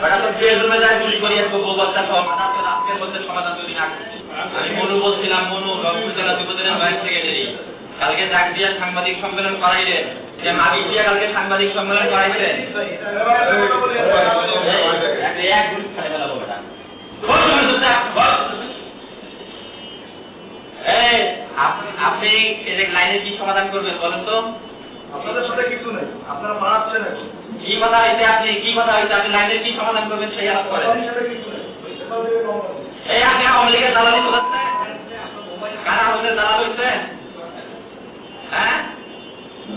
ওটা তো বেডরুমে যায় গুলি করি একটু বউবাচ্চা সব আজকের মধ্যে সমাধান যদি না করছি। আমি মনু বলছিলাম, মনু রংপুর জেলা যুবদলের ভাইস সেক্রেটারি, কালকে ডাক দিয়া সাংবাদিক সম্মেলন করাইলেন, যে মাগি দিয়া কালকে সাংবাদিক সম্মেলন করাইলেন। এক গ্রুপ খাই ফেলা বলটা আপনি লাইনের কি সমাধান করবেন বলেন তো? আপনাদের সাথে কিছু নেই, আপনারা মারাচ্ছেন এখন। কি কথা হয়েছে আপনি আপনি লাইনের কি সমাধান করবেন সেই আলাপ করেন। এই আপনি আওয়ামী লীগের দালালি করছেন, কারা আমাদের দালাল হয়েছে? হ্যাঁ,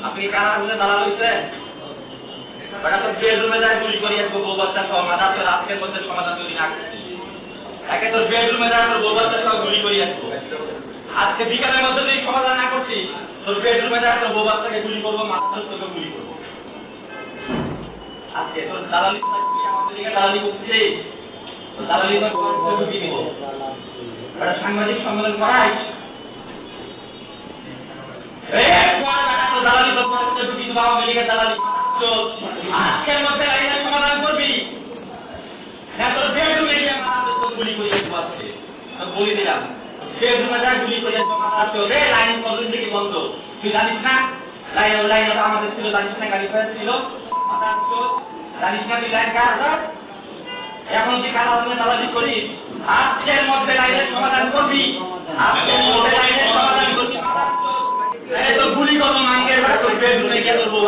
আপনি কারা আমাদের দালাল হয়েছে? ওটা তো বেডরুমে যায় গুলি করি একটু বউবাচ্চা সহ আজকের মধ্যে সমাধান যদি না করছি। একে তোর বেডরুমে যায় তোর বউবাচ্চা সহ গুলি করি একটু, আজকে বিকালের মধ্যে যদি সমাধান না করছি তোর বেডরুমে যায় তোর বউবাচ্চাকে গুলি করবো, মাথার তোকে গুলি করবো। আজকে তোর দালালি আমাদের দিকে দালালি করছে, দালালি ঢুকিয়ে দিব। সাংবাদিক সম্মেলন করাই দালালি ঢুকিয়ে দিব, আওয়ামী লীগের দালালি আজকের মধ্যে আইনের সমাধান করবি না তোর বেডরুমে গিয়ে মাথার গুলি করে বলে দিলাম। বেডরুমে যায় গুলি করে লাইন কতদিন থেকে বন্ধ তুই জানিস না? লাইন আমাদের ছিল, জানিস না? গাড়ি ছিল জানিস না তুই লাইন কার? এখন তুই কারা দালালি করিস? আজকের মধ্যে লাইনের সমাধান করবি, আজকের মধ্যে লাইনের সমাধান করবি। গুলি করবো মাঙ্গের বেডরুমে গিয়ে তোর বউ